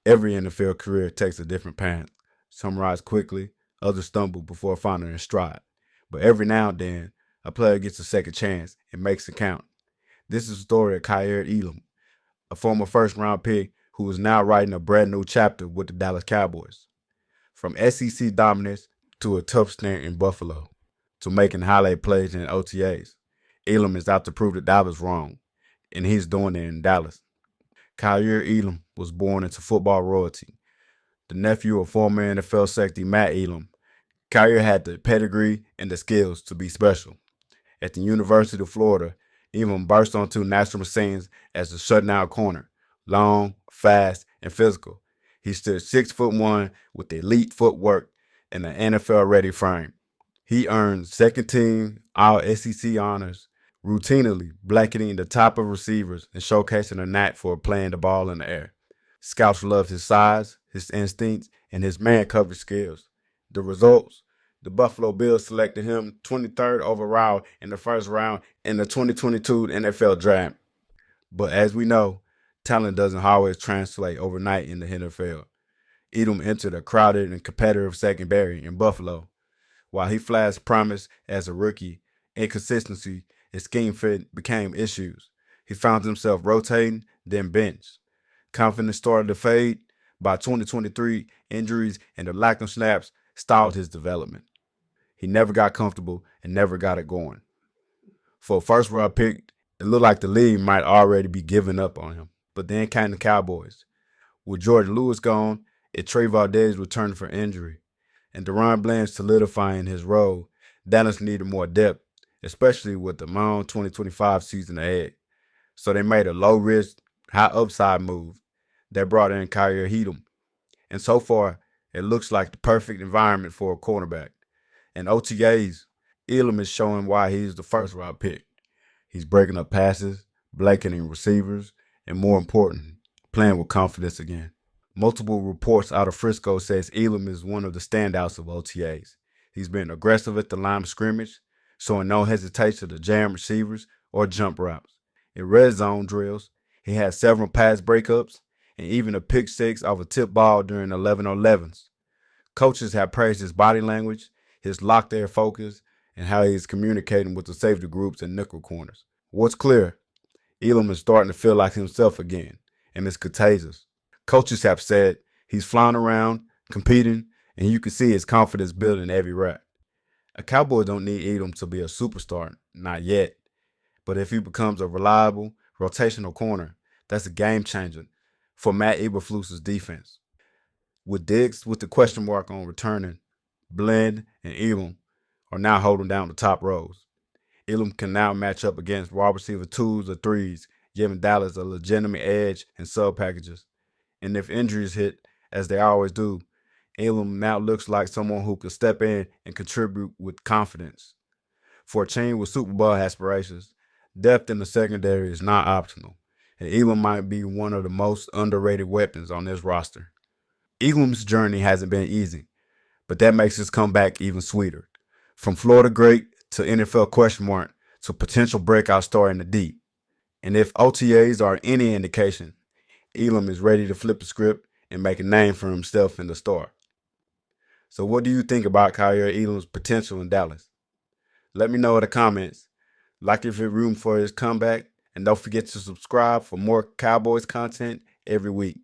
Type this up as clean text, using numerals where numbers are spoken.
Every NFL career takes a different path. Some rise quickly, others stumble before finding their stride. But every now and then, a player gets a second chance and makes it count. This is the story of Kaiir Elam, a former first-round pick who is now writing a brand new chapter with the Dallas Cowboys. From SEC dominance to a tough stint in Buffalo to making highlight plays in OTAs, Elam is out to prove that I was wrong, and he's doing it in Dallas. Kaiir Elam was born into football royalty. The nephew of former NFL safety Matt Elam, Kaiir had the pedigree and the skills to be special. At the University of Florida, Elam burst onto national scenes as a shutdown corner, long, fast, and physical. He stood 6'1" with elite footwork and an NFL-ready frame. He earned second-team All-SEC honors, routinely blanketing the top of receivers and showcasing a knack for playing the ball in the air. Scouts loved his size, his instincts, and his man coverage skills. The results? The Buffalo Bills selected him 23rd overall in the first round in the 2022 NFL Draft. But as we know, talent doesn't always translate overnight in the NFL. Elam entered a crowded and competitive secondary in Buffalo. While he flashed promise as a rookie, inconsistency and scheme fit became issues. He found himself rotating, then benched. Confidence started to fade. By 2023, injuries and the lack of snaps stalled his development. He never got comfortable and never got it going. For a first-round pick, it looked like the league might already be giving up on him. But then came the Cowboys. With George Lewis gone and Trey Valdez returning for injury, and Deron Bland solidifying his role, Dallas needed more depth, especially with the long 2025 season ahead. So they made a low-risk, high-upside move that brought in Kaiir Elam. And so far, it looks like the perfect environment for a cornerback. In OTAs, Elam is showing why he's the first-round pick. He's breaking up passes, blanketing receivers, and more important, playing with confidence again. Multiple reports out of Frisco says Elam is one of the standouts of OTAs. He's been aggressive at the line of scrimmage, showing no hesitation to jam receivers or jump routes. In red zone drills, he had several pass breakups and even a pick six off a tip ball during 11-on-11s. Coaches have praised his body language, his locked air focus, and how he is communicating with the safety groups and nickel corners. What's clear? Elam is starting to feel like himself again, and it's contagious. Coaches have said he's flying around, competing, and you can see his confidence building every rep. A Cowboy don't need Elam to be a superstar, not yet. But if he becomes a reliable, rotational corner, that's a game changer for Matt Eberflus's defense. With Diggs with the question mark on returning, Bland and Elam are now holding down the top rows. Elam can now match up against wide receiver 2s or 3s, giving Dallas a legitimate edge in sub packages. And if injuries hit, as they always do, Elam now looks like someone who could step in and contribute with confidence. For a team with Super Bowl aspirations, depth in the secondary is not optional, and Elam might be one of the most underrated weapons on this roster. Elam's journey hasn't been easy, but that makes his comeback even sweeter. From Florida great to NFL question mark to potential breakout star in the deep. And if OTAs are any indication, Elam is ready to flip the script and make a name for himself in the star. So what do you think about Kaiir Elam's potential in Dallas? Let me know in the comments. Like if you're rooting for his comeback, and don't forget to subscribe for more Cowboys content every week.